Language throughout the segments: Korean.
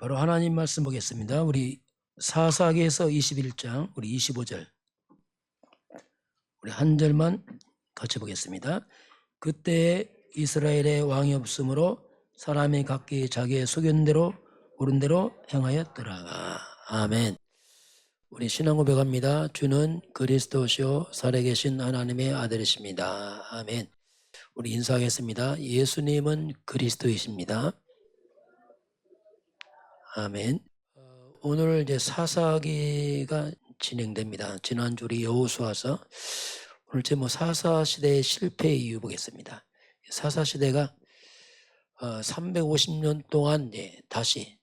바로 하나님 말씀 보겠습니다. 우리 사사기에서 21장 우리 25절 우리 한 절만 같이 보겠습니다. 그때 이스라엘의 왕이 없으므로 사람이 각기 자기의 소견대로 옳은 대로 행하였더라. 아멘. 우리 신앙 고백합니다. 주는 그리스도시요 살아계신 하나님의 아들이십니다. 아멘. 우리 인사하겠습니다. 예수님은 그리스도이십니다. 아멘. 오늘 이제 사사기가 진행됩니다. 지난주 우리 여호수아서 오늘 제목 사사 시대의 실패 이유 보겠습니다. 사사 시대가 350년 동안 이제 다시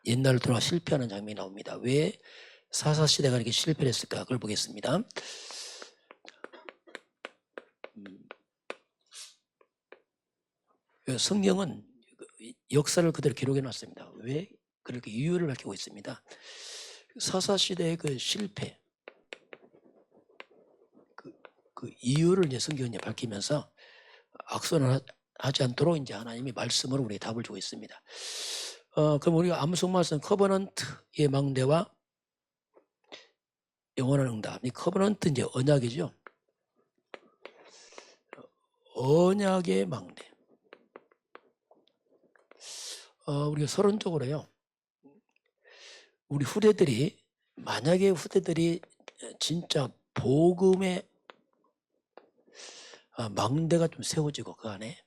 옛날로 돌아가 실패하는 장면이 나옵니다. 왜 사사 시대가 이렇게 실패를 했을까? 그걸 보겠습니다. 성경은 역사를 그대로 기록해 놨습니다. 왜 그렇게 이유를 밝히고 있습니다. 사사 시대의 그 실패, 그 이유를 이제 성경이 밝히면서 악선을 하지 않도록 이제 하나님이 말씀으로 우리에게 답을 주고 있습니다. 그럼 우리가 암송 말씀 커버넌트의 망대와 영원한 응답. 이 커버넌트 이제 언약이죠. 언약의 망대. 우리가 서론적으로요. 우리 후대들이 만약에 후대들이 진짜 복음의 망대가 좀 세워지고 그 안에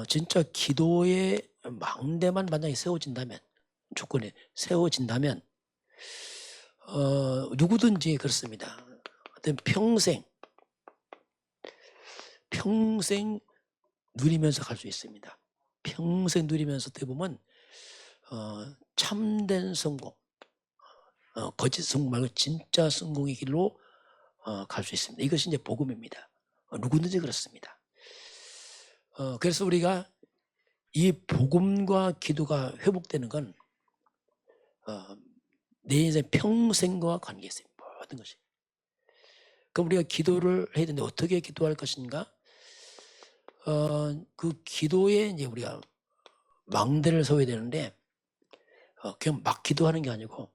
진짜 기도의 망대만 만약에 세워진다면 조건이 세워진다면 누구든지 그렇습니다. 어떤 평생 누리면서 갈 수 있습니다. 평생 누리면서 어떻게 보면 참된 성공, 거짓 성공 말고 진짜 성공의 길로 갈 수 있습니다. 이것이 이제 복음입니다. 누구든지 그렇습니다. 그래서 우리가 이 복음과 기도가 회복되는 건 내 인생 평생과 관계 있습니다. 모든 것이. 그럼 우리가 기도를 해야 되는데 어떻게 기도할 것인가? 그 기도에 이제 우리가 망대를 세워야 되는데 그냥 막 기도하는 게 아니고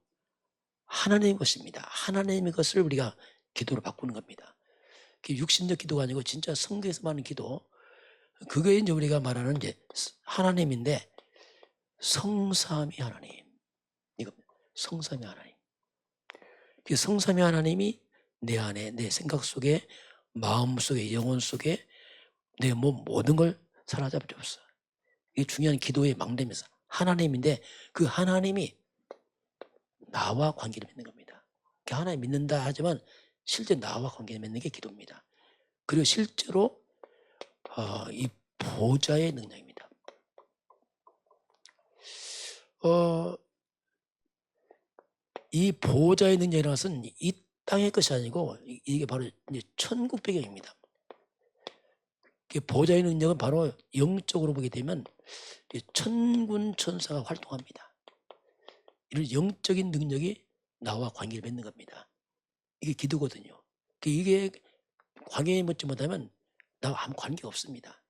하나님의 것입니다. 하나님의 것을 우리가 기도로 바꾸는 겁니다. 육신적 기도가 아니고 진짜 성경에서 하는 기도. 그게 이제 우리가 말하는 이제 하나님인데 성삼위 하나님. 이겁니다. 성삼위 하나님. 그 성삼위 하나님이 내 안에, 내 생각 속에, 마음 속에, 영혼 속에 내 몸 모든 걸 사로잡죠. 이게 중요한 기도의 망대면서 하나님인데 그 하나님이 나와 관계를 맺는 겁니다. 하나님 믿는다 하지만 실제 나와 관계를 맺는 게 기도입니다. 그리고 실제로 이 보좌의 능력입니다. 이 보좌의 능력이라는 것은 이 땅의 것이 아니고 이게 바로 이제 천국 배경입니다. 보좌의 능력은 바로 영적으로 보게 되면 천군 천사가 활동합니다. 이런 영적인 능력이 나와 관계를 맺는 겁니다. 이게 기도거든요. 이게 관계에 맺지 못하면 나와 아무 관계가 없습니다.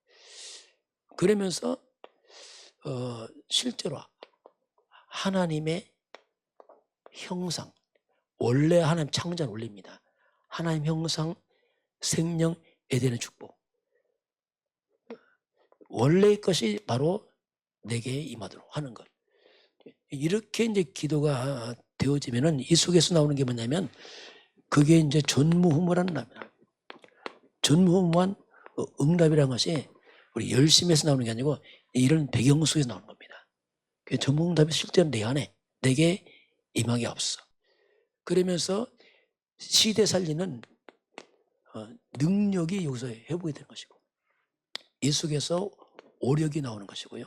그러면서 실제로 하나님의 형상, 원래 하나님 창조한 원리입니다. 하나님 형상, 생명, 에덴의 축복. 원래의 것이 바로 내게 임하도록 하는 것. 이렇게 이제 기도가 되어지면은 이 속에서 나오는 게 뭐냐면 그게 이제 전무후무라는 답이다. 전무후무한 응답이라는 것이 우리 열심에서 나오는 게 아니고 이런 배경 속에서 나오는 겁니다. 전무응답이 실제로 내 안에 내게 임하게 없어. 그러면서 시대 살리는 능력이 여기서 회복이 되는 것이고 이 속에서 오력이 나오는 것이고요.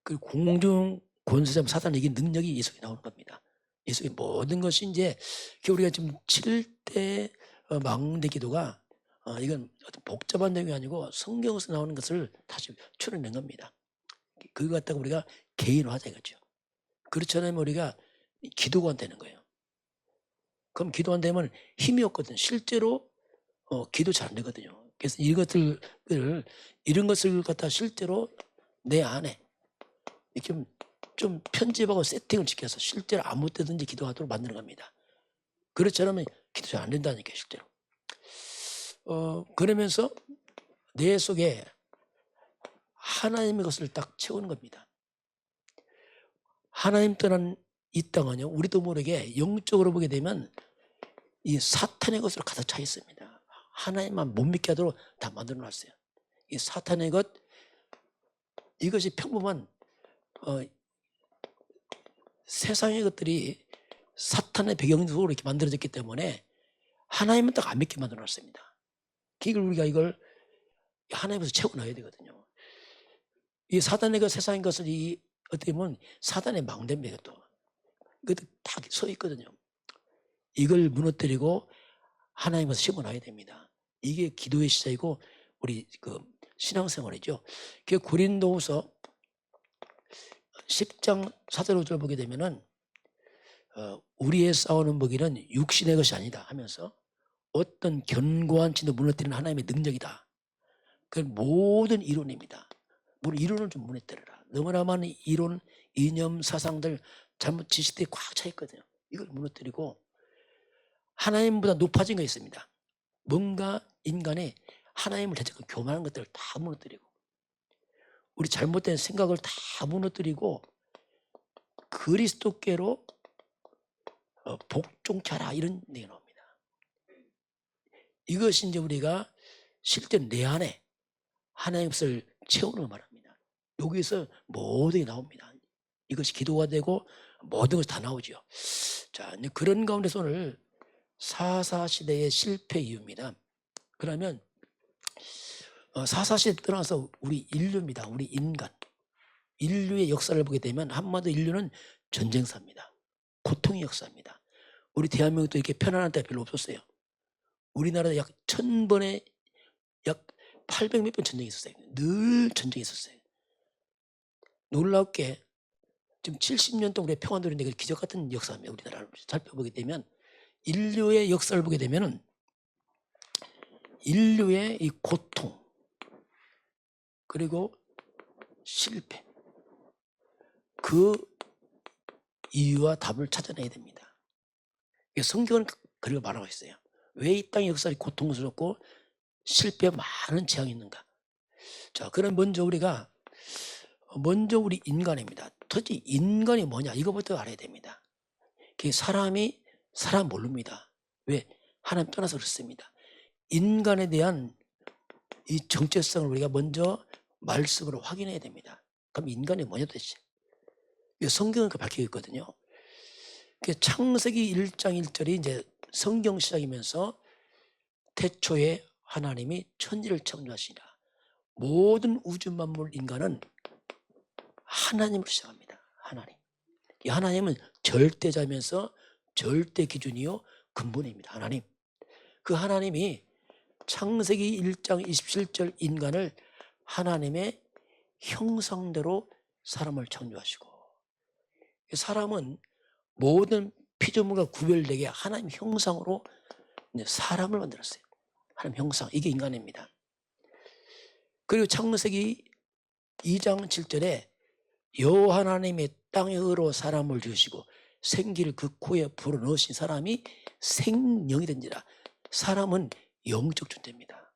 그리고 공중 권세자 사단의 이긴 능력이 이 속에 나오는 겁니다. 이 속에 모든 것이 이제 우리가 지금 7대 망대 기도가 이건 어떤 복잡한 내용이 아니고 성경에서 나오는 것을 다시 추려낸 겁니다. 그거 갖다가 우리가 개인화하자 이거죠. 그렇지 않으면 우리가 기도가 안 되는 거예요. 그럼 기도 안 되면 힘이 없거든. 실제로 기도 잘 안 되거든요. 그래서 이런 것을 갖다 실제로 내 안에 이렇게 좀 편집하고 세팅을 지켜서 실제로 아무 때든지 기도하도록 만드는 겁니다. 그렇지 않으면 기도 잘 안 된다니까 실제로. 그러면서 내 속에 하나님의 것을 딱 채우는 겁니다. 하나님 떠난 이 땅은요, 우리도 모르게 영적으로 보게 되면 이 사탄의 것으로 가득 차 있습니다. 하나님만 못 믿게 하도록 다 만들어 놨어요. 이 사탄의 것, 이것이 평범한 세상의 것들이 사탄의 배경으로 이렇게 만들어졌기 때문에 하나님은 딱 안 믿게 만들어 놨습니다. 우리가 이걸 하나님에서 채워넣어야 되거든요. 이 사단의 것, 세상의 것을 어떻게 보면 사단의 망대입니다. 이것도 다 서 있거든요. 이걸 무너뜨리고 하나님에서 심어놔야 됩니다. 이게 기도의 시작이고 우리 신앙생활이죠. 그 고린도후서 10장 4절 5절 보게 되면은 우리의 싸우는 무기는 육신의 것이 아니다 하면서 어떤 견고한 진도 무너뜨리는 하나님의 능력이다. 그 모든 이론입니다. 물론 이론을 좀 무너뜨려라. 너무나 많은 이론, 이념, 사상들, 잘못 지식들이 꽉 차 있거든요. 이걸 무너뜨리고 하나님보다 높아진 거 있습니다. 뭔가 인간의 하나님을 대적하는 교만한 것들을 다 무너뜨리고 우리 잘못된 생각을 다 무너뜨리고 그리스도께로 복종케 하라, 이런 얘기가 나옵니다. 이것이 이제 우리가 실제 내 안에 하나님의 것을 채우는 걸 말합니다. 여기서 모든 게 나옵니다. 이것이 기도가 되고 모든 것이 다 나오죠. 자, 이제 그런 가운데서 오늘 4.4 시대의 실패 이유입니다. 그러면 4.4 시대 떠나서 우리 인류입니다. 우리 인간. 인류의 역사를 보게 되면 한마디로 인류는 전쟁사입니다. 고통의 역사입니다. 우리 대한민국도 이렇게 편안한 때가 별로 없었어요. 우리나라에 약 1000번에 약 800몇 번 전쟁이 있었어요. 늘 전쟁이 있었어요. 놀랍게 지금 70년 동안 우리가 평화 누리는데 기적 같은 역사입니다. 우리나라를 살펴보게 되면 인류의 역사를 보게 되면은 인류의 이 고통 그리고 실패, 그 이유와 답을 찾아내야 됩니다. 성경은 그렇게 말하고 있어요. 왜 이 땅의 역사가 고통스럽고 실패가 많은 재앙이 있는가? 자, 그럼 먼저 우리 인간입니다. 도대체 인간이 뭐냐? 이거부터 알아야 됩니다. 사람이 사람 모릅니다. 왜? 하나님 떠나서 그렇습니다. 인간에 대한 이 정체성을 우리가 먼저 말씀으로 확인해야 됩니다. 그럼 인간이 뭐냐 도대체? 성경은 밝히고 있거든요. 창세기 1장 1절이 이제 성경 시작이면서 태초에 하나님이 천지를 창조하시니라. 모든 우주 만물 인간은 하나님으로 시작합니다. 하나님. 이 하나님은 절대자면서 절대 기준이요 근본입니다. 하나님. 그 하나님이 창세기 1장 27절 인간을 하나님의 형상대로 사람을 창조하시고, 사람은 모든 피조물과 구별되게 하나님 형상으로 사람을 만들었어요. 하나님 형상, 이게 인간입니다. 그리고 창세기 2장 7절에 여호와 하나님이 땅으로 사람을 지으시고 생기를 그 코에 불어넣으신 사람이 생명이 된지라. 사람은 영적 존재입니다.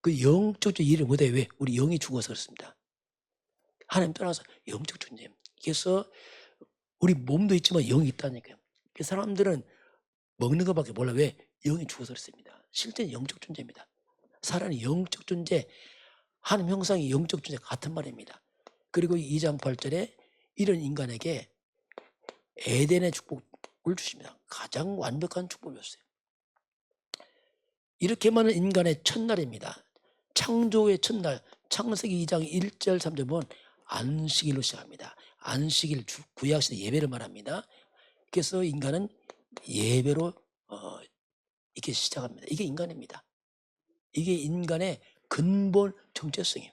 그 영적 존재 이해를 못해요. 왜? 우리 영이 죽어서 그렇습니다. 하나님 떠나서 영적 존재입니다. 그래서 우리 몸도 있지만 영이 있다니까요. 그 사람들은 먹는 것밖에 몰라. 왜? 영이 죽어서 그렇습니다. 실제는 영적 존재입니다. 사람은 영적 존재, 하나님 형상이 영적 존재 같은 말입니다. 그리고 2장 8절에 이런 인간에게 에덴의 축복을 주십니다. 가장 완벽한 축복이었어요. 이렇게 많은 인간의 첫날입니다. 창조의 첫날, 창세기 2장 1절 3절 보면 안식일로 시작합니다. 안식일, 구약시대 예배를 말합니다. 그래서 인간은 예배로 이렇게 시작합니다. 이게 인간입니다. 이게 인간의 근본 정체성이에요.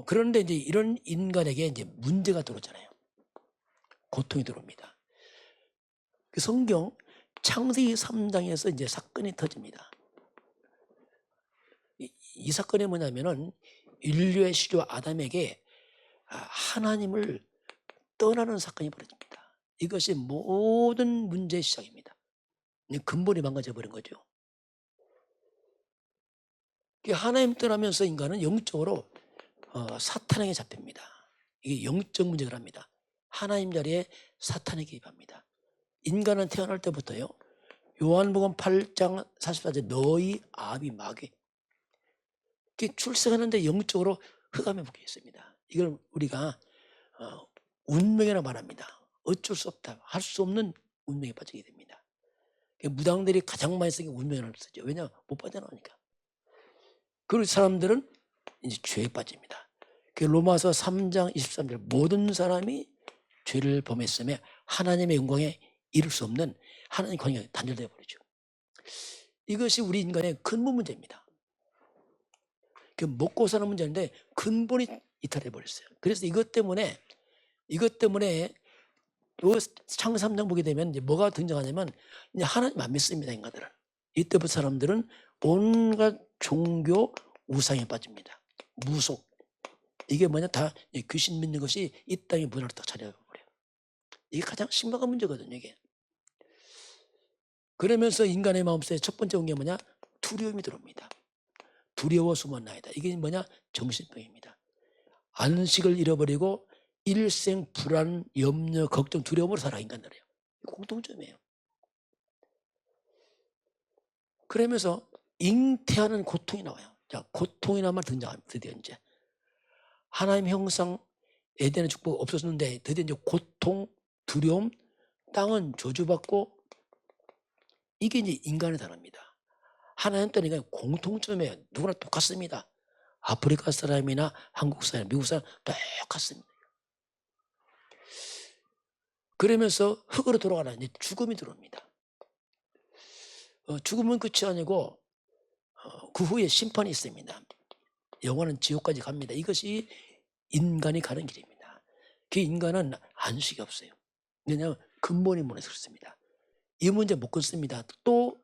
그런데 이제 이런 인간에게 이제 문제가 들어오잖아요. 고통이 들어옵니다. 그 성경 창세기 3장에서 이제 사건이 터집니다. 이 사건이 뭐냐면은 인류의 시조 아담에게 하나님을 떠나는 사건이 벌어집니다. 이것이 모든 문제의 시작입니다. 근본이 망가져 버린 거죠. 하나님 떠나면서 인간은 영적으로 사탄에게 잡힙니다. 이게 영적 문제가 합니다. 하나님 자리에 사탄이 개입합니다. 인간은 태어날 때부터요. 요한복음 8장 44절 너희 아비 마귀. 출생하는데 영적으로 흑암에 묶여 있습니다. 이걸 우리가 운명이라 말합니다. 어쩔 수 없다. 할 수 없는 운명에 빠지게 됩니다. 무당들이 가장 많이 쓰는 게 운명이라는 쓰죠. 왜냐? 못 빠져나오니까. 그 사람들은 이제 죄에 빠집니다. 로마서 3장 23절 모든 사람이 죄를 범했으며 하나님의 영광에 이룰 수 없는 하나님의 관계가 단절되어 버리죠. 이것이 우리 인간의 근본 문제입니다. 먹고 사는 문제인데 근본이 이탈해 버렸어요. 그래서 이것 때문에 창 3장 보게 되면 이제 뭐가 등장하냐면 이제 하나님 안 믿습니다. 인간들은. 이때부터 사람들은 온갖 종교 우상에 빠집니다. 무속. 이게 뭐냐? 다 귀신 믿는 것이 이 땅의 문화를 딱 차려버려요. 이게 가장 심각한 문제거든요. 이게. 그러면서 인간의 마음속에 첫 번째 온 게 뭐냐? 두려움이 들어옵니다. 두려워 숨었나이다. 이게 뭐냐? 정신병입니다. 안식을 잃어버리고 일생 불안, 염려, 걱정, 두려움으로 살아 인간들이에요. 공통점이에요. 그러면서 잉태하는 고통이 나와요. 자, 고통이라는 말 등장합니다. 드디어 이제 하나님 형상 에덴의 축복 없었는데 드디어 이제 고통, 두려움, 땅은 저주받고 이게 이제 인간의 단어입니다. 하나님 떠니까 공통점이에요. 누구나 똑같습니다. 아프리카 사람이나 한국 사람, 미국 사람 똑같습니다. 그러면서 흙으로 돌아가라 이제 죽음이 들어옵니다. 죽음은 끝이 아니고 그 후에 심판이 있습니다. 영원한 지옥까지 갑니다. 이것이 인간이 가는 길입니다. 그 인간은 안식이 없어요. 왜냐하면 근본이 무너져 그렇습니다. 이 문제 못 끊습니다. 또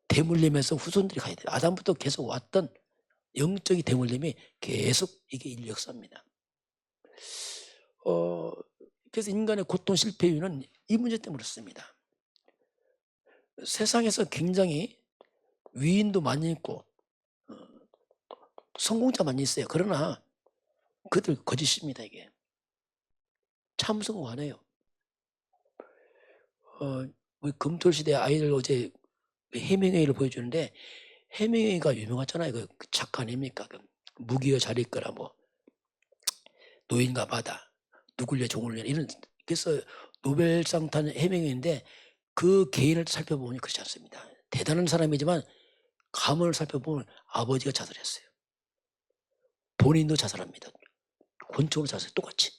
대물림에서 후손들이 가야 돼요. 아담부터 계속 왔던 영적인 대물림이 계속 이게 인류 역사입니다. 그래서 인간의 고통 실패 이유는 이 문제 때문에 그렇습니다. 세상에서 굉장히 위인도 많이 있고 성공자 많이 있어요. 그러나 그들 거짓입니다. 이게 참 성공 안 해요. 우리 금토시대 아이들 어제 해밍웨이를 보여주는데 해밍웨이가 유명하잖아요. 그 작가 아닙니까? 무기여 잘 있거라 뭐 노인과 바다 누굴 위해 종을 위해 이런. 그래서 노벨상 탄 해밍웨이인데 그 개인을 살펴보면 그렇지 않습니다. 대단한 사람이지만 가문을 살펴보면 아버지가 자살했어요. 본인도 자살합니다. 권총으로 자살 똑같이.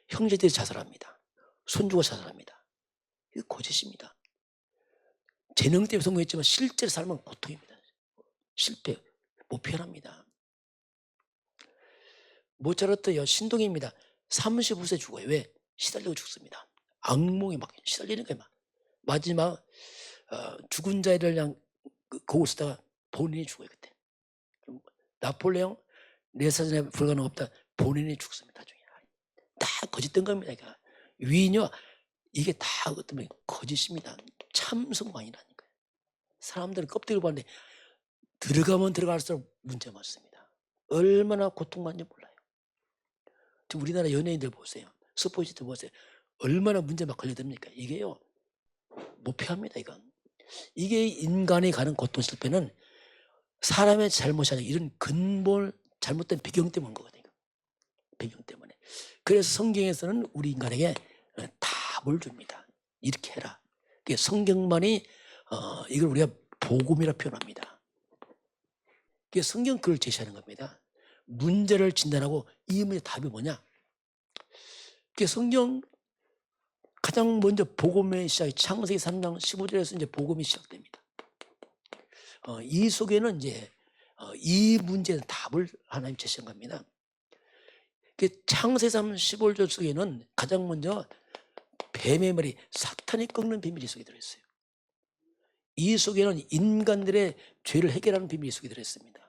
형제들이 자살합니다. 손주가 자살합니다. 이거 거짓입니다. 재능 때문에 성공했지만 실제로 삶은 고통입니다. 실패, 못 표현합니다. 모차르트요 신동입니다. 35세 죽어요. 왜? 시달리고 죽습니다. 악몽에 막 시달리는 거예요. 막. 마지막 죽은 자를 그냥 거울 쓰다가 본인이 죽어요. 그때. 나폴레옹 내사전에 불가능 없다. 본인이 죽습니다. 나중에. 다 거짓된 겁니다. 그러니까. 위인요 이게 다 어떤 거짓입니다. 참 성공이라는 거예요. 사람들은 껍데기를 봤는데 들어가면 들어갈수록 문제 많습니다. 얼마나 고통받는지 몰라요. 지금 우리나라 연예인들 보세요. 스포츠들 보세요. 얼마나 문제 막 걸려듭니까? 이게요 못 피합니다. 이건. 이게 인간이 가는 고통 실패는 사람의 잘못이 아니라 이런 근본 잘못된 배경 때문인 거거든요. 배경 때문에. 그래서 성경에서는 우리 인간에게 답을 줍니다. 이렇게 해라. 성경만이 이걸 우리가 복음이라 표현합니다. 성경 그걸 제시하는 겁니다. 문제를 진단하고 이 문제 답이 뭐냐? 성경 가장 먼저 복음의 시작이 창세기 3장 15절에서 이제 복음이 시작됩니다. 이 속에는 이제 이 문제의 답을 하나님 제시한 겁니다. 창세기 3장 15절 속에는 가장 먼저 뱀의 머리 사탄이 꺾는 비밀이 속에 들어있어요. 이 속에는 인간들의 죄를 해결하는 비밀이 속에 들어있습니다.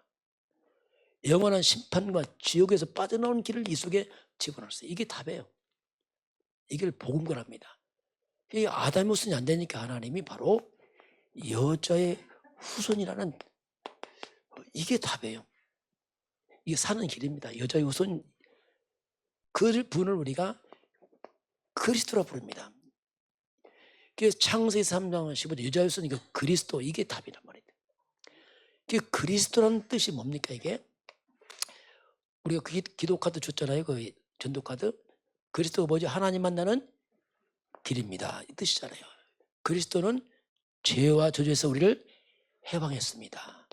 영원한 심판과 지옥에서 빠져나오는 길을 이 속에 집어넣었어요. 이게 답이에요. 이걸 복음과랍니다. 이 아담의 후손이 안 되니까 하나님이 바로 여자의 후손이라는 이게 답이에요. 이게 사는 길입니다. 여자의 후손 그 분을 우리가 그리스도라 부릅니다. 그래서 창세기 3장 15절 여자의 후손 이거 그리스도 이게 답이란 말이에요. 이게 그리스도라는 뜻이 뭡니까 이게? 우리가 기도 카드 줬잖아요. 그 전도 카드. 그리스도가 뭐죠? 하나님 만나는 길입니다. 이 뜻이잖아요. 그리스도는 죄와 저주에서 우리를 해방했습니다.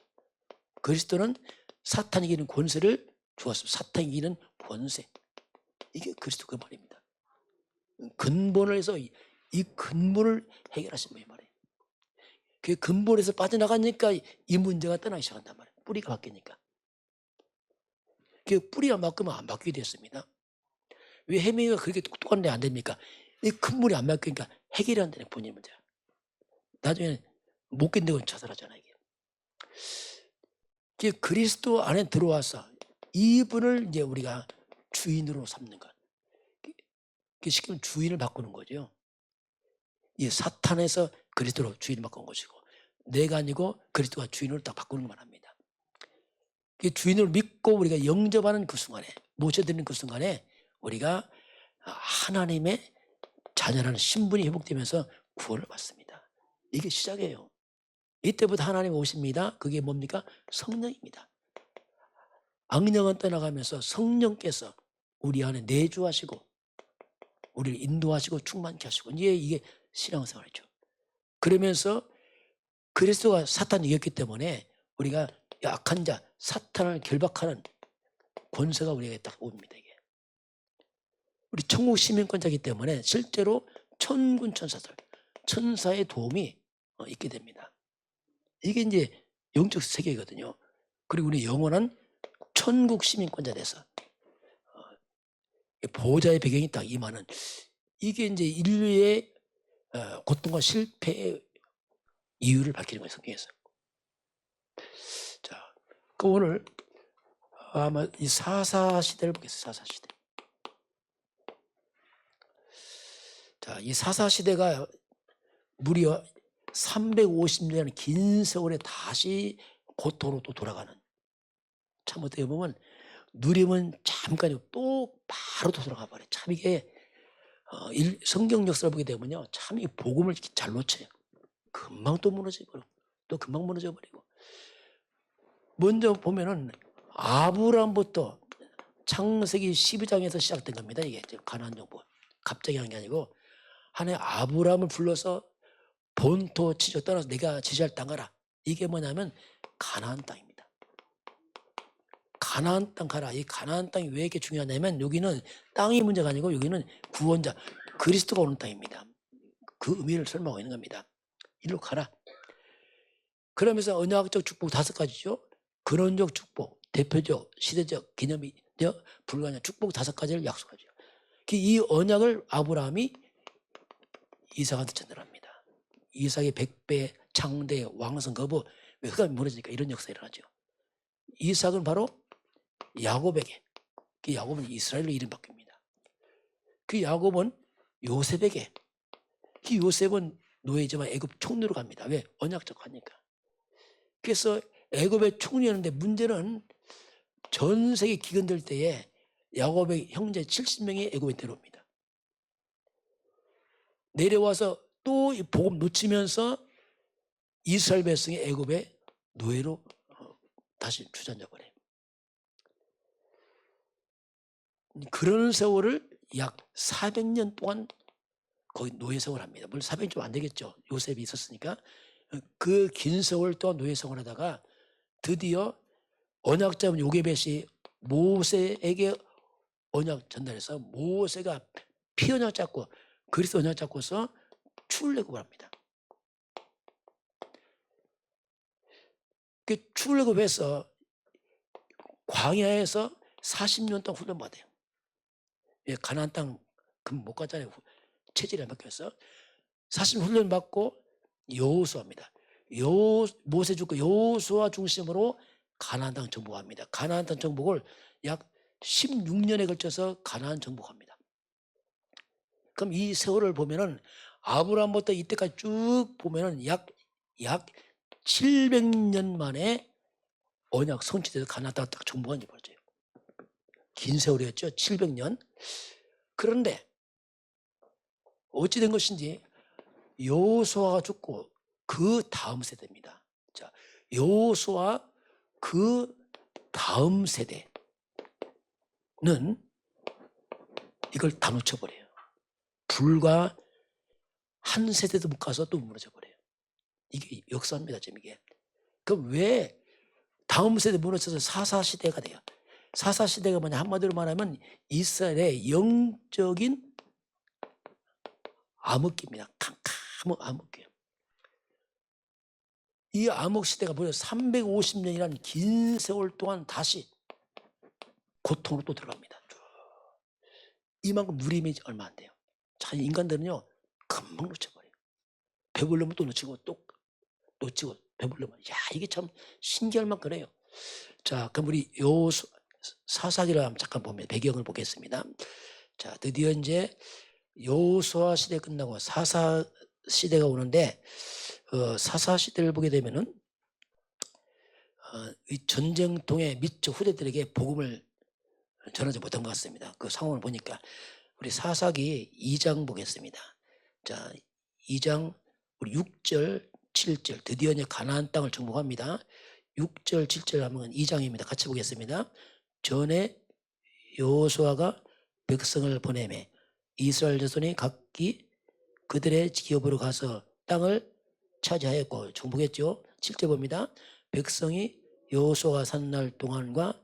그리스도는 사탄이 이기는 권세를 주었습니다. 사탄이 이기는 권세. 이게 그리스도 그 말입니다. 근본을 해서 이 근본을 해결하신 분이 말이에요. 그 근본에서 빠져나가니까 이 문제가 떠나기 시작한단 말이에요. 뿌리가 바뀌니까. 그 뿌리가 바뀌면 안 바뀌게 됐습니다. 왜 해명이가 그렇게 똑똑한데 안 됩니까? 이 근본이 안 바뀌니까 해결이 안 되는 본인 문제. 나중에 못 견디고 자살하잖아요. 이게 그리스도 안에 들어와서 이분을 이제 우리가 주인으로 삼는 것. 쉽게 말하면 주인을 바꾸는 거죠. 이 사탄에서 그리스도로 주인을 바꾸는 것이고 내가 아니고 그리스도가 주인으로 딱 바꾸는 걸 합니다. 이 주인을 믿고 우리가 영접하는 그 순간에 모셔드리는 그 순간에 우리가 하나님의 자녀라는 신분이 회복되면서 구원을 받습니다. 이게 시작이에요. 이때부터 하나님 오십니다. 그게 뭡니까? 성령입니다. 악령은 떠나가면서 성령께서 우리 안에 내주하시고 우리를 인도하시고 충만케 하시고 이게 신앙생활이죠. 그러면서 그리스도가 사탄을 이겼기 때문에 우리가 약한 자 사탄을 결박하는 권세가 우리에게 딱 옵니다. 이게 우리 천국 시민권자이기 때문에 실제로 천군 천사들 천사의 도움이 있게 됩니다. 이게 이제 영적 세계거든요. 그리고 우리 영원한 천국 시민권자 돼서 보호자의 배경이 딱 임하는 이게 이제 인류의 고통과 실패의 이유를 밝히는 거예요. 성경에서. 자, 그 오늘 아마 이 사사 시대를 보겠습니다. 사사 시대. 자, 이 사사 시대가 무려 350년의 긴 세월에 다시 고통으로 또 돌아가는. 참 어떻게 보면 누리면 잠깐이고 또 바로 또 돌아가 버려요. 참 이게 성경 역사를 보게 되면요, 참 이 복음을 잘 놓쳐요. 금방 또 무너져버리고 또 금방 무너져버리고. 먼저 보면은 아브라함부터 창세기 12장에서 시작된 겁니다. 이게 가나안 정보 갑자기 한 게 아니고 하나님 아브라함을 불러서 본토 지조 떠나서 내가 지시할 땅 가라. 이게 뭐냐면 가나안 땅입니다. 가나안 땅 가라. 이 가나안 땅이 왜 이렇게 중요하냐면 여기는 땅이 문제가 아니고 여기는 구원자 그리스도가 오는 땅입니다. 그 의미를 설명하고 있는 겁니다. 이리로 가라. 그러면서 언약적 축복 5가지죠. 근원적 축복, 대표적, 시대적, 기념적, 불가능한 축복 5가지를 약속하죠. 이 언약을 아브라함이 이삭한테 전달합니다. 이삭의 100배, 창대, 왕성, 거부, 왜 흑암이 무너지니까 이런 역사가 일어나죠. 이삭은 바로 야곱에게, 그 야곱은 이스라엘로 이름 바뀝니다. 그 야곱은 요셉에게, 그 요셉은 노예지만 애굽 총리로 갑니다. 왜? 언약적 하니까. 그래서 애굽의 총리였는데 문제는 전 세계 기근될 때에 야곱의 형제 70명이 애굽에 내려옵니다. 내려와서 또 이 복음 놓치면서 이스라엘 백성이 애굽의 노예로 다시 주저앉아 버려요. 그런 세월을 약 400년 동안 거기 노예 생활을 합니다. 물론 400년 좀 안 되겠죠. 요셉이 있었으니까. 그 긴 세월 동안 노예 생활하다가 드디어 언약자분 요게벳이 모세에게 언약 전달해서 모세가 피 언약 잡고 그리스도 언약 잡고서 출애굽을 합니다. 그 출애굽해서 광야에서 40년 동안 훈련받아요. 예, 가나안 땅 금 못 가잖아요. 체질이 안 바뀌어서 40년 훈련받고 여호수아입니다. 모세 죽고 여호수아 중심으로 가나안 땅 정복합니다. 가나안 땅 정복을 약 16년에 걸쳐서 가나안 정복합니다. 그럼 이 세월을 보면은 아브라함부터 이때까지 쭉 보면은 약 700년 만에 언약 성취돼서 가나안 땅 딱 정복한 게 벌어져요. 긴 세월이었죠. 700년. 그런데 어찌 된 것인지 여호수아가 죽고 그 다음 세대입니다. 자, 여호수아 그 다음 세대는 이걸 다 놓쳐버려요. 불과 한 세대도 못 가서 또 무너져버려요. 이게 역사입니다. 지금 이게. 그럼 왜 다음 세대 무너져서 사사시대가 돼요? 사사시대가 뭐냐, 한마디로 말하면 이스라엘의 영적인 암흑기입니다. 캄캄한 암흑기예요. 이 암흑시대가 무려 350년이라는 긴 세월 동안 다시 고통으로 또 들어갑니다. 이만큼 누림이 얼마 안 돼요. 자, 인간들은요 금방 놓쳐버려요. 배부르면 또 놓치고 또 놓치고 배부르면, 야, 이게 참 신기할 만큼 그래요. 자, 그럼 우리 사사기를 한번 잠깐 보면 배경을 보겠습니다. 자, 드디어 이제 여호수아 시대 끝나고 사사 시대가 오는데, 사사 시대를 보게 되면은 이 전쟁통에 미처 후대들에게 복음을 전하지 못한 것 같습니다. 그 상황을 보니까 우리 사사기 2장 보겠습니다. 자, 2장 우리 6절 7절 드디어 이제 가나안 땅을 정복합니다. 6절 7절 하면 2장입니다. 같이 보겠습니다. 전에 여호수아가 백성을 보내매 이스라엘 자손이 각기 그들의 기업으로 가서 땅을 차지하였고 정복했죠. 7절 봅니다. 백성이 여호수아가 산 날 동안과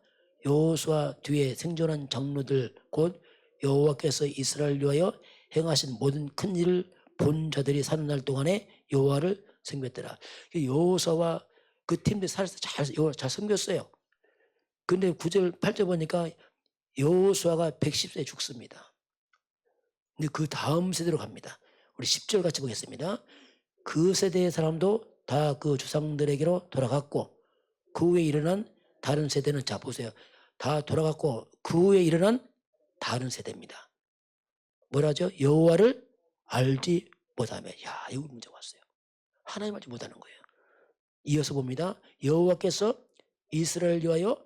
여호수아 뒤에 생존한 장로들 곧 여호와께서 이스라엘 위하여 행하신 모든 큰 일을 본 자들이 사는 날 동안에 여호와를 섬겼더라. 여호수아와 그 팀들이 살아서 잘 섬겼어요. 근데 9절 8절 보니까 여호수아가 110세에 죽습니다. 근데 그 다음 세대로 갑니다. 우리 10절 같이 보겠습니다. 그 세대의 사람도 다 그 조상들에게로 돌아갔고 그 후에 일어난 다른 세대는, 자 보세요, 다 돌아갔고 그 후에 일어난 다른 세대입니다. 뭐라죠? 여호와를 알지 못하며. 야, 이거 문제가 왔어요. 하나님 알지 못하는 거예요. 이어서 봅니다. 여호와께서 이스라엘 위하여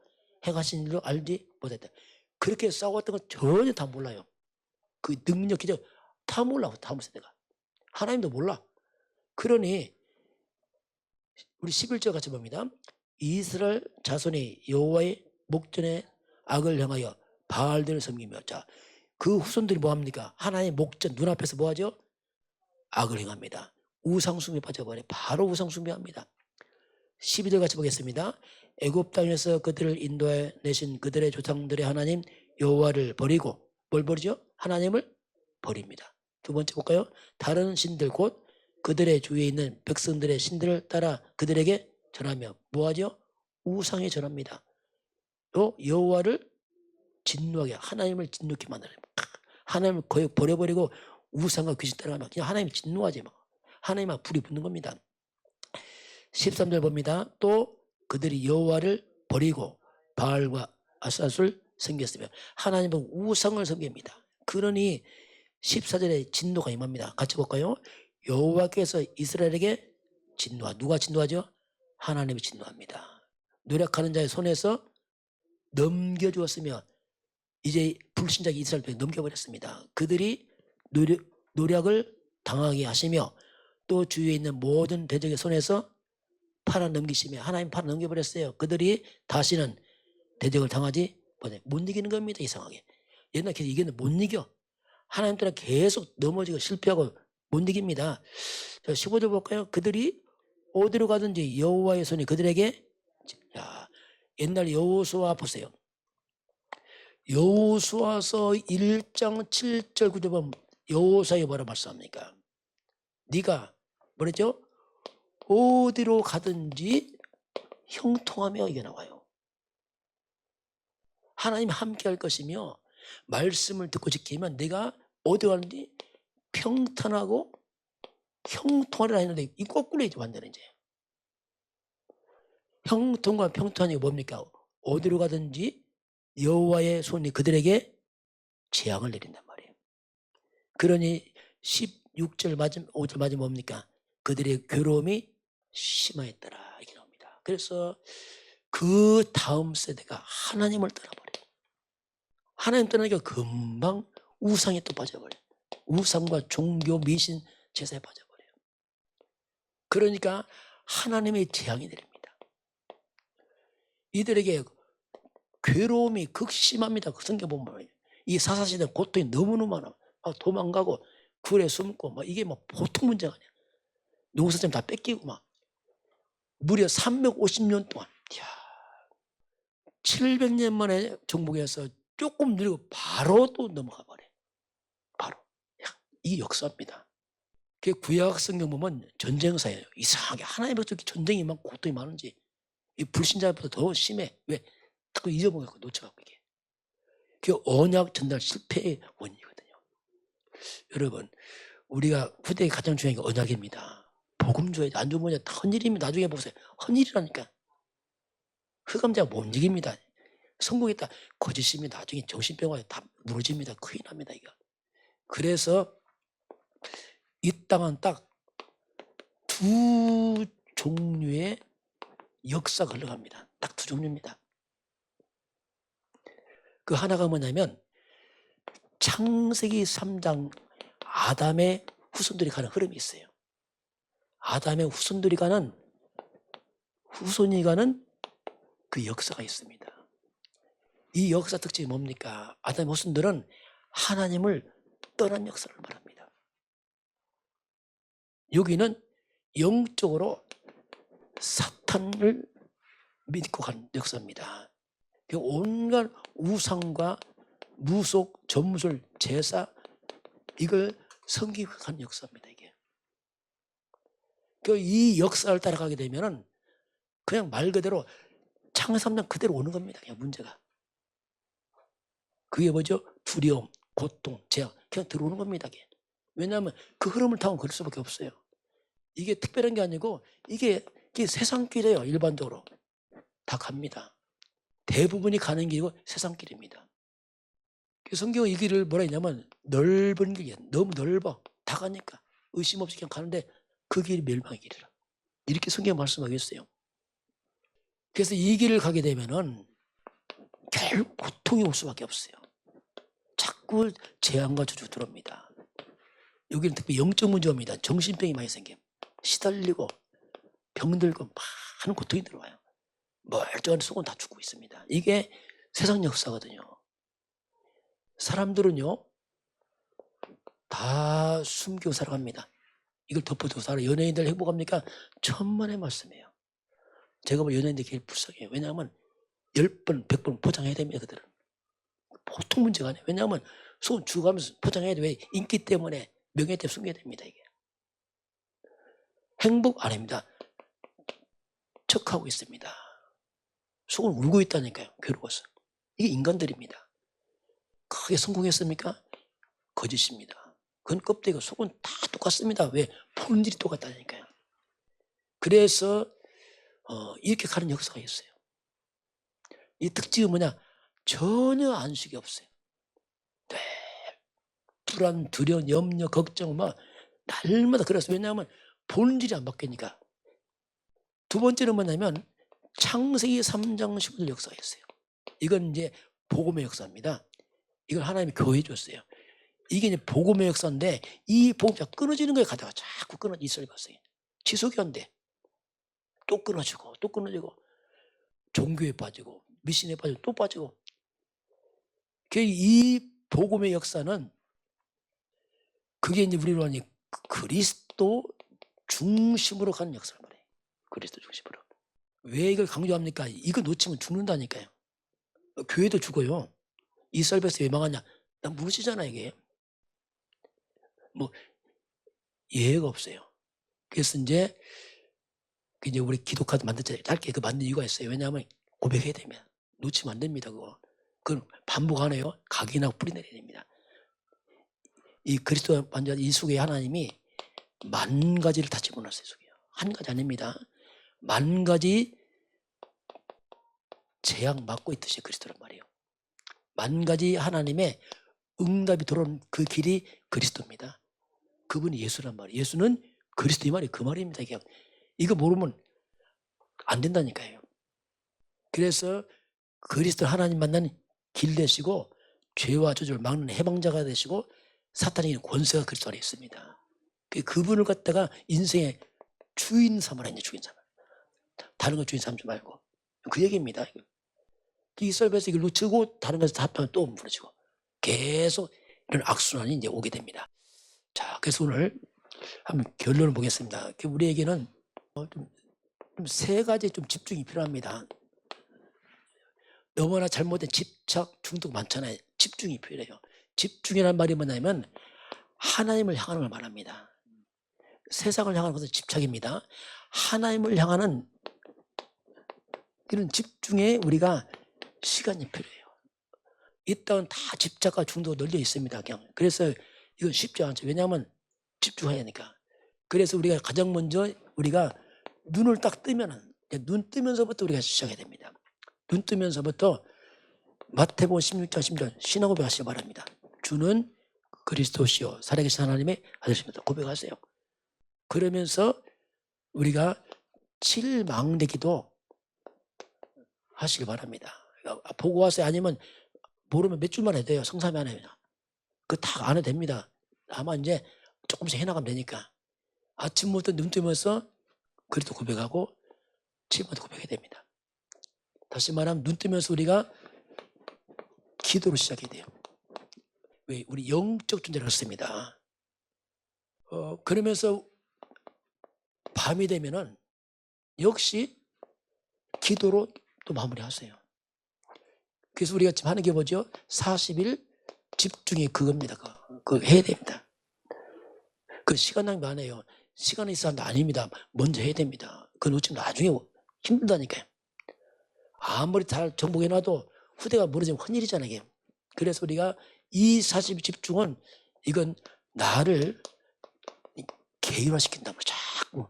행하신 일을 알지 못했다. 그렇게 싸웠던 건 전혀 다 몰라요. 그 능력, 기적 다 몰라. 다음 세대가 하나님도 몰라. 그러니 우리 11절 같이 봅니다. 이스라엘 자손이 여호와의 목전에 악을 행하여 바알들을 섬기며. 자, 그 후손들이 뭐합니까? 하나님의 목전 눈앞에서 뭐하죠? 악을 행합니다. 우상숭배 빠져버려. 바로 우상숭배합니다. 12절 같이 보겠습니다. 애굽 땅에서 그들을 인도해 내신 그들의 조상들의 하나님 여호와를 버리고, 뭘 버리죠? 하나님을 버립니다. 두 번째 볼까요? 다른 신들 곧 그들의 주위에 있는 백성들의 신들을 따라 그들에게 전하며 뭐하죠? 우상에 전합니다. 또 여호와를 진노하게, 하나님을 진노케 만들어요. 하나님을 거의 버려버리고 우상과 귀신 따라가면 그냥 하나님 진노하지 막. 하나님 앞 불이 붙는 겁니다. 13절 봅니다. 또 그들이 여호와를 버리고 바알과 아스타롯을 섬겼으며. 하나님은 우상을 섬깁니다. 그러니 14절에 진노가 임합니다. 같이 볼까요? 여호와께서 이스라엘에게 누가 진노하죠? 하나님이 진노합니다. 노력하는 자의 손에서 넘겨주었으며 이제 불신자가 이스라엘에 넘겨버렸습니다. 그들이 노력을 당하게 하시며 또 주위에 있는 모든 대적의 손에서 팔아 넘기시며. 하나님 팔아 넘겨버렸어요. 그들이 다시는 대적을 당하지 못 이기는 겁니다. 이상하게 옛날 계속 이겼는데 못 이겨. 하나님 따라 계속 넘어지고 실패하고 못 이깁니다. 자, 15절 볼까요? 그들이 어디로 가든지 여호와의 손이 그들에게. 야, 옛날 여호수아 보세요. 여호수아서 1장 7절 9절 보면 여호수아에 뭐라 말씀합니까? 네가 뭐랬죠? 어디로 가든지 형통하며 이게 나와요. 하나님 함께 할 것이며 말씀을 듣고 지키면 내가 어디 가는지 평탄하고 형통하리라 했는데 이 거꾸로 이제 완전히 이제 형통과 평통하니까 뭡니까? 어디로 가든지 여호와의 손이 그들에게 재앙을 내린단 말이에요. 그러니 16절 맞음 5절 맞으면 뭡니까? 그들의 괴로움이 심하였더라 이렇게 나옵니다. 그래서 그 다음 세대가 하나님을 떠나버려요. 하나님 떠나니까 금방 우상에 또 빠져버려요. 우상과 종교 미신 제사에 빠져버려요. 그러니까 하나님의 재앙이 내립니다. 이들에게 괴로움이 극심합니다. 그 성경 보면 이 사사시대 고통이 너무너무 많아. 도망가고 굴에 숨고 이게 보통 문제가 아니야. 농사점 다 뺏기고 무려 350년 동안 700년 만에 정복해서 조금 늙고 바로 또 넘어가 버려. 바로 이 역사입니다. 그 구약 성경 보면 전쟁사예요. 이상하게 하나님의 어떻게 전쟁이 많고 고통이 많은지 이 불신자보다 더 심해. 왜? 자꾸 잊어먹고 놓쳐갖고 이게. 그 언약 전달 실패의 원인이거든요. 여러분, 우리가 후대에 가장 중요한 게 언약입니다. 복음 줘야지. 안 주면 헌일이면 나중에 보세요. 헌일이라니까. 흑암자가 못 이깁니다. 성공했다. 거짓이면 나중에 정신병원에 다 무너집니다. 큰일 납니다. 이거. 그래서 이 땅은 딱 두 종류의 역사가 흘러갑니다. 딱 두 종류입니다. 그 하나가 뭐냐면 창세기 3장 아담의 후손들이 가는 흐름이 있어요. 아담의 후손이 가는 그 역사가 있습니다. 이 역사 특징이 뭡니까? 아담의 후손들은 하나님을 떠난 역사를 말합니다. 여기는 영적으로 사탄을 믿고 간 역사입니다. 온갖 우상과 무속, 점술, 제사 이걸 섬기고 간 역사입니다. 이게. 이 역사를 따라가게 되면은 그냥 말 그대로 창세기 3장 그대로 오는 겁니다. 그냥 문제가. 그게 뭐죠? 두려움, 고통, 재앙 그냥 들어오는 겁니다. 이게. 왜냐하면 그 흐름을 타고 그럴 수밖에 없어요. 이게 특별한 게 아니고 이게 세상길이에요. 일반적으로 다 갑니다. 대부분이 가는 길이고 세상길입니다. 성경은 이 길을 뭐라 했냐면 넓은 길이야. 너무 넓어. 다 가니까 의심 없이 그냥 가는데 그 길이 멸망의 길이라. 이렇게 성경 말씀하고 있어요. 그래서 이 길을 가게 되면은 결국 고통이 올 수밖에 없어요. 자꾸 재앙과 저주 들어옵니다. 여기는 특히 영적 문제입니다. 정신병이 많이 생겨요. 시달리고 병들고 많은 고통이 들어와요. 멀쩡한 속은 다 죽고 있습니다. 이게 세상 역사거든요. 사람들은요 다 숨기고 살아갑니다. 이걸 덮어두고 살아. 연예인들 행복합니까? 천만의 말씀이에요. 제가 보면 연예인들이 제일 불쌍해요. 왜냐하면 10번, 100번 포장해야 됩니다. 그들은. 보통 문제가 아니에요. 왜냐하면 속은 죽어가면서 포장해야 돼. 왜? 인기 때문에, 명예 때문에 숨겨야 됩니다. 이게. 행복 아닙니다. 척하고 있습니다. 속은 울고 있다니까요. 괴로워서. 이게 인간들입니다. 크게 성공했습니까? 거짓입니다. 그건 껍데기고 속은 다 똑같습니다. 왜? 본질이 똑같다니까요. 그래서 이렇게 가는 역사가 있어요. 이 특징은 뭐냐? 전혀 안식이 없어요. 네. 불안, 두려움, 염려, 걱정 날마다 그래서 왜냐하면 본질이 안 바뀌니까. 두 번째는 뭐냐면 창세기 3장 15절 역사가 있어요. 이건 이제 복음의 역사입니다. 이걸 하나님이 교회에 줬어요. 이게 이제 복음의 역사인데 이 복음이 끊어지는 거에 가다가 자꾸 이스라엘 백성이 지속이 안 돼. 또 끊어지고 또 끊어지고 종교에 빠지고 미신에 빠지고 또 빠지고. 이 복음의 역사는 그게 이제 우리로 하니 그리스도 중심으로 가는 역사를 말해요. 그리스도 중심으로. 왜 이걸 강조합니까? 이거 놓치면 죽는다니까요. 교회도 죽어요. 이스라엘 백성이 왜 망하냐? 난 무너지잖아 이게. 예외가 없어요. 그래서 이제 우리 기독카드 만들자 짧게 그 만든 이유가 있어요. 왜냐하면 고백해야 됩니다. 놓치면 안 됩니다. 그건 반복 안 해요. 각인하고 뿌리내려야 됩니다. 이 그리스도 완전 이 속에 하나님이 10,000가지를 다 집어넣었어요. 속에. 한 가지 아닙니다. 10,000가지 재앙 맞고 있듯이 그리스도란 말이에요. 만 가지 하나님의 응답이 들어오는 그 길이 그리스도입니다. 그분이 예수란 말이에요. 예수는 그리스도 이 말이 그 말입니다. 이거 모르면 안 된다니까요. 그래서 그리스도 하나님 만난 길 되시고 죄와 저주를 막는 해방자가 되시고 사탄의 권세가 그리스도 안에 있습니다. 그분을 갖다가 인생의 주인 삼으라. 이제 주인 삼아. 다른 거 주인 삼지 말고. 그 얘기입니다. 이 썰에서 이걸 놓치고 다른 것에서 합하면 또 무너지고 계속 이런 악순환이 이제 오게 됩니다. 자, 그래서 오늘 한번 결론을 보겠습니다. 우리에게는 좀 세 가지 좀 집중이 필요합니다. 너무나 잘못된 집착, 중독 많잖아요. 집중이 필요해요. 집중이라는 말이 뭐냐면 하나님을 향하는 걸 말합니다. 세상을 향하는 것은 집착입니다. 하나님을 향하는 이런 집중에 우리가 시간이 필요해요. 이 땅은 다 집착과 중독 널려 있습니다. 그냥. 그래서 이건 쉽지 않죠. 왜냐하면 집중해야 하니까. 그래서 우리가 가장 먼저 우리가 눈을 딱 뜨면은, 눈 뜨면서부터 우리가 시작해야 됩니다. 눈 뜨면서부터 마태복음 16장 10절 신앙 고백하시기 바랍니다. 주는 그리스도시요 살아계신 하나님의 아들이십니다. 고백하세요. 그러면서 우리가 7망대기도 하시기 바랍니다. 보고 왔어요. 아니면 모르면 몇 줄만 해도 돼요. 성삼위 안 해요. 그거 다 안 해도 됩니다. 다만 이제 조금씩 해나가면 되니까. 아침부터 눈 뜨면서 그리스도 고백하고 지금부터 고백해야 됩니다. 다시 말하면 눈 뜨면서 우리가 기도로 시작해야 돼요. 왜? 우리 영적 존재를 했습니다. 그러면서 밤이 되면은 역시 기도로 또 마무리하세요. 그래서 우리가 지금 하는 게 뭐죠? 40일 집중이 그겁니다. 그거 해야 됩니다. 그 시간 낭비 안 해요. 시간이 있어야 한다. 아닙니다. 먼저 해야 됩니다. 그거 놓치면 나중에 힘들다니까요. 아무리 잘 정복해놔도 후대가 무너지면 큰일이잖아요. 그래서 우리가 이 40일 집중은 이건 나를 개인화시킨다고 자꾸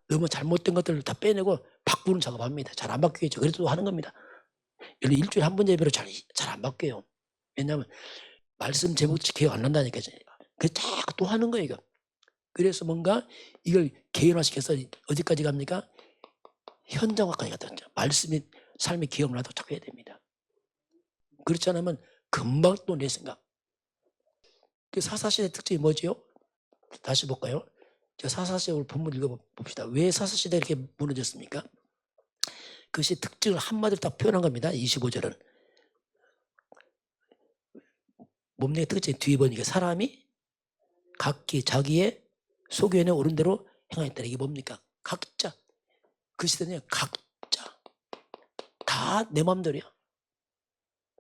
너무 잘못된 것들을 다 빼내고 바꾸는 작업합니다. 잘 안 바뀌겠죠. 그래도 하는 겁니다. 일주일에 한 번 예배로 잘 안 바뀌어요. 왜냐하면 말씀 제목이 기억 안 난다니까요. 그래서 자꾸 또 하는 거예요. 이거. 그래서 뭔가 이걸 개인화시켜서 어디까지 갑니까? 현장화까지 갔다 왔죠. 말씀이 삶이 기억나도 자꾸 해야 됩니다. 그렇지 않으면 금방 또 내 생각. 그 사사시대 특징이 뭐지요? 다시 볼까요? 사사시대 오늘 본문 읽어봅시다. 왜 사사시대가 이렇게 무너졌습니까? 그것이 특징을 한마디로 딱 표현한 겁니다. 25절은. 뭡니까? 특징 뒤에 보니까 사람이 각기 자기의 소견에 오른 대로 행하였다. 이게 뭡니까? 각자. 그 시대는 각자. 다 내 마음대로야.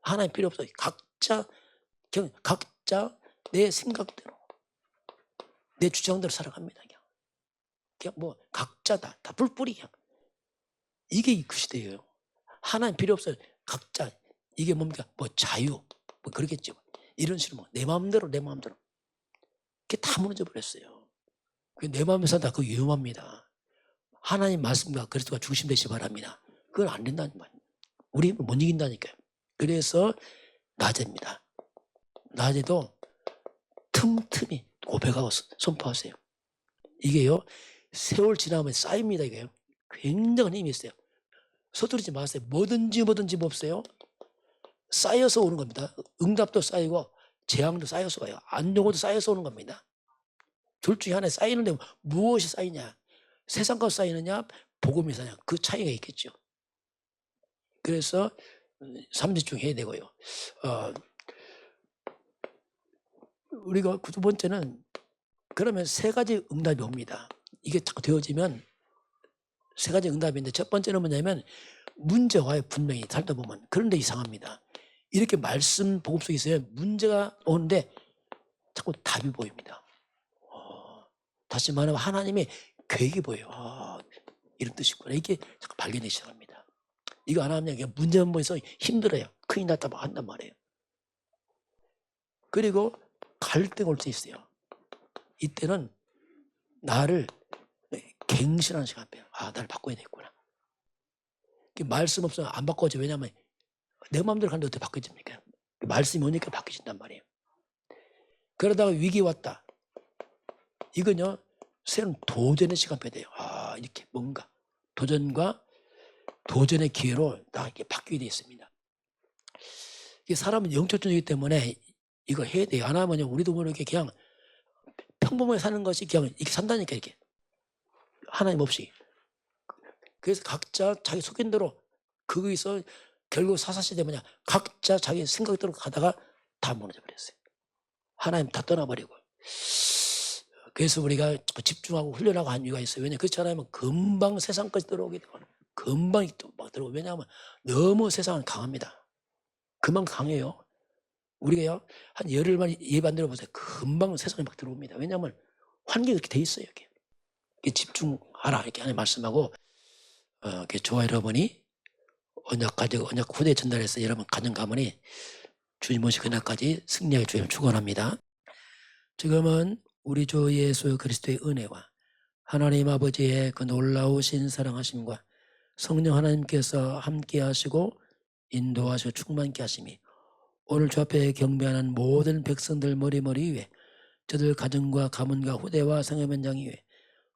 하나님 필요 없어요. 각자 내 생각대로. 내 주장대로 살아갑니다. 그냥 뭐 각자다. 다 뿔뿔이야. 이게 그 시대예요. 하나님 필요 없어요. 각자. 이게 뭡니까? 뭐 자유. 뭐 그러겠죠. 이런 식으로 내 마음대로. 그게 다 무너져 버렸어요. 내 마음에 산다. 그거 위험합니다. 하나님 말씀과 그리스도가 중심 되시기 바랍니다. 그건 안 된다는 말이에요. 우리 못 이긴다니까요. 그래서 낮입니다. 낮에도 틈틈이 고백하고 선포하세요. 이게요. 세월 지나면 쌓입니다. 이게요. 굉장한 힘이 있어요. 서두르지 마세요. 뭐든지 없어요. 쌓여서 오는 겁니다. 응답도 쌓이고 재앙도 쌓여서 와요. 안정도 쌓여서 오는 겁니다. 둘 중에 하나에 쌓이는데 무엇이 쌓이냐? 세상과 쌓이느냐? 복음이 쌓이느냐? 그 차이가 있겠죠. 그래서 3집중 해야 되고요. 우리가 두 번째는 그러면 세 가지 응답이 옵니다. 이게 딱 되어지면 세 가지 응답인데 첫 번째는 뭐냐면 문제와요. 분명히 살다 보면. 그런데 이상합니다. 이렇게 말씀 복음 속에 있어요. 문제가 오는데 자꾸 답이 보입니다. 다시 말하면 하나님의 계획이 보여요. 이런 뜻이구나. 이게 자꾸 발견되기 시작합니다. 이거 안 하면 그냥 문제만 보여서 힘들어요. 큰일 났다 막 한단 말이에요. 그리고 갈등 올 수 있어요. 이때는 나를 갱신하는 시간 빼요. 나를 바꿔야 되겠구나. 말씀 없으면 안 바꿔져. 왜냐하면 내 마음대로 가는데 어떻게 바뀌어집니까? 말씀이 오니까 바뀌신단 말이에요. 그러다가 위기 왔다. 이건요, 새로운 도전의 시간표가 돼요. 이렇게 뭔가 도전과 도전의 기회로 딱 이렇게 바뀌게 되어 있습니다. 이 사람은 영적존이기 때문에 이거 해야 돼요. 안 하면 우리도 모르게 그냥 평범하게 사는 것이 그냥 이렇게 산다니까, 이렇게. 하나님 없이. 그래서 각자 자기 속인대로 거기서 결국 사사시대 뭐냐, 각자 자기 생각대로 가다가 다 무너져 버렸어요. 하나님 다 떠나버리고. 그래서 우리가 집중하고 훈련하고 한 이유가 있어요. 왜냐하면 그렇지 않으면 금방 세상까지 들어오게 되고, 금방 또 막 들어오고. 왜냐하면 너무 세상은 강합니다. 그만큼 강해요. 우리가요, 한 열흘만 예배 안 들어보세요. 금방 세상에 막 들어옵니다. 왜냐하면 환경이 그렇게 돼 있어요. 이렇게 집중하라 이렇게 하나님 말씀하고, 저와 여러분이 언약 가지고 언약 후대 전달해서 여러분 가정 가문이 주님 오시 그날까지 승리할 주님 축원합니다. 지금은 우리 주 예수 그리스도의 은혜와 하나님 아버지의 그 놀라우신 사랑하심과 성령 하나님께서 함께 하시고 인도하시고 충만케 하심이 오늘 주 앞에 경배하는 모든 백성들 머리머리 위에, 저들 가정과 가문과 후대와 상업 현장 위에,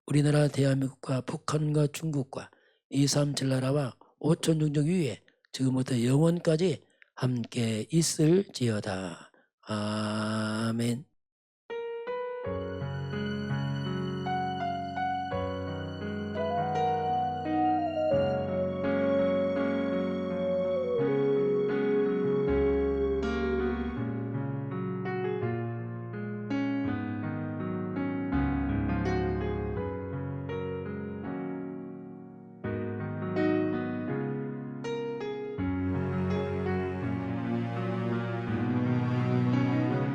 우리나라 대한민국과 북한과 중국과 237나라와 5천 종족 위에 지금부터 영원까지 함께 있을지어다. 아멘.